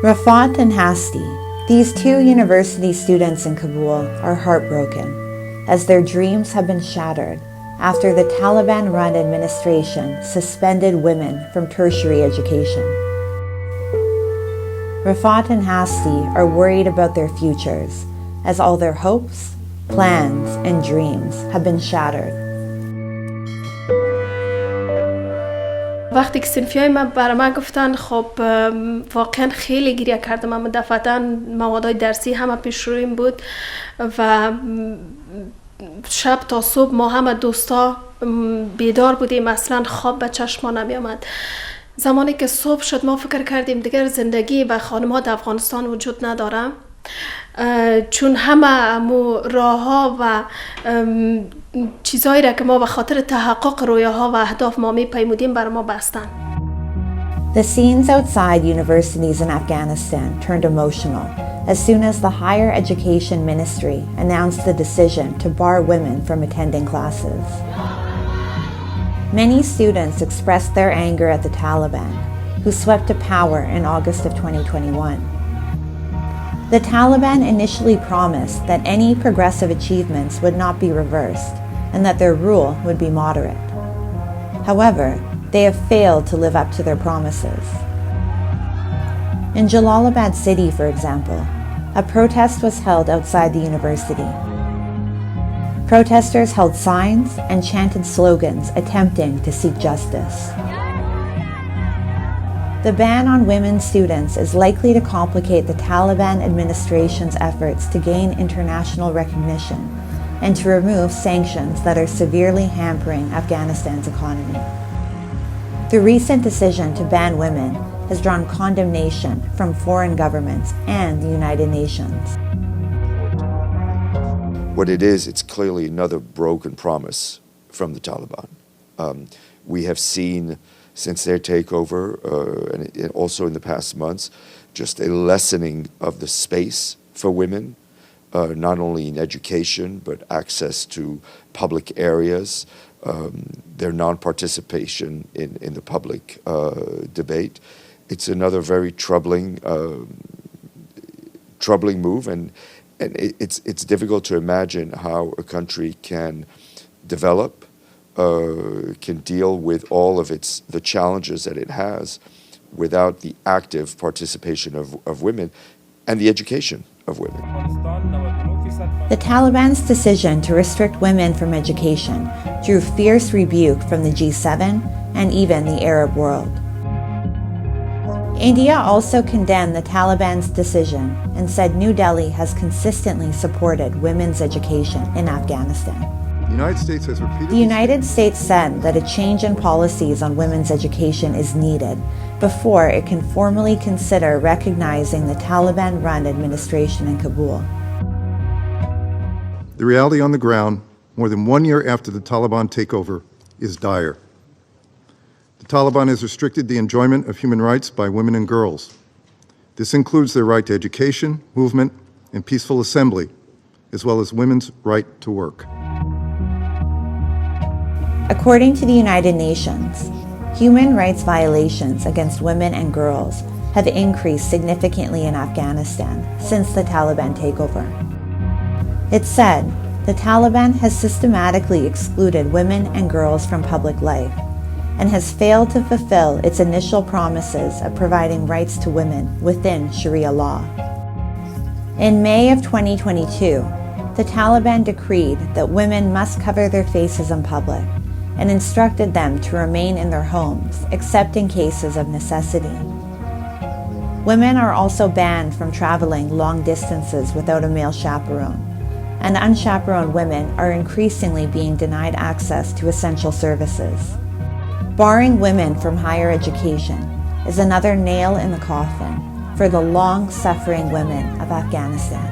Rafat and Hasti, these two university students in Kabul, are heartbroken as their dreams have been shattered after the Taliban-run administration suspended women from tertiary education. Rafat and Hasti are worried about their futures as all their hopes, plans, and dreams have been shattered. وقتی که سنفیای من برای من گفتن خب واقعا خیلی گریه کردم. من دفعتا موادهای درسی همه پیش رویم بود و شب تا صبح ما همه دوستا بیدار بودیم، اصلا خواب به چشم ما نمی آمد. زمانی که صبح شد ما فکر کردیم دیگر زندگی و خانم‌ها در افغانستان وجود نداره، چون همه راه ها و چیزایی را که ما به خاطر تحقق رویاها و اهداف ما می‌پیمودیم بر ما بستن. The scenes outside universities in Afghanistan turned emotional as soon as the Higher Education Ministry announced the decision to bar women from attending classes. Many students expressed their anger at the Taliban, who swept to power in August of 2021. The Taliban initially promised that any progressive achievements would not be reversed and that their rule would be moderate. However, they have failed to live up to their promises. In Jalalabad City, for example, a protest was held outside the university. Protestors held signs and chanted slogans attempting to seek justice. The ban on women students is likely to complicate the Taliban administration's efforts to gain international recognition and to remove sanctions that are severely hampering Afghanistan's economy. The recent decision to ban women has drawn condemnation from foreign governments and the United Nations. What it is, it's clearly another broken promise from the Taliban. We have seen since their takeover, and also in the past months, just a lessening of the space for women, not only in education, but access to public areas, their non-participation in the public debate. It's another very troubling move, and it's difficult to imagine how a country can develop, can deal with all of the challenges that it has without the active participation of women and the education of women. The Taliban's decision to restrict women from education drew fierce rebuke from the G7 and even the Arab world. India also condemned the Taliban's decision and said New Delhi has consistently supported women's education in Afghanistan. The United States said that a change in policies on women's education is needed before it can formally consider recognizing the Taliban-run administration in Kabul. The reality on the ground, more than 1 year after the Taliban takeover, is dire. The Taliban has restricted the enjoyment of human rights by women and girls. This includes their right to education, movement, and peaceful assembly, as well as women's right to work. According to the United Nations, human rights violations against women and girls have increased significantly in Afghanistan since the Taliban takeover. It said the Taliban has systematically excluded women and girls from public life and has failed to fulfill its initial promises of providing rights to women within Sharia law. In May of 2022, the Taliban decreed that women must cover their faces in public and instructed them to remain in their homes except in cases of necessity. Women are also banned from traveling long distances without a male chaperone, and unchaperoned women are increasingly being denied access to essential services. Barring women from higher education is another nail in the coffin for the long-suffering women of Afghanistan.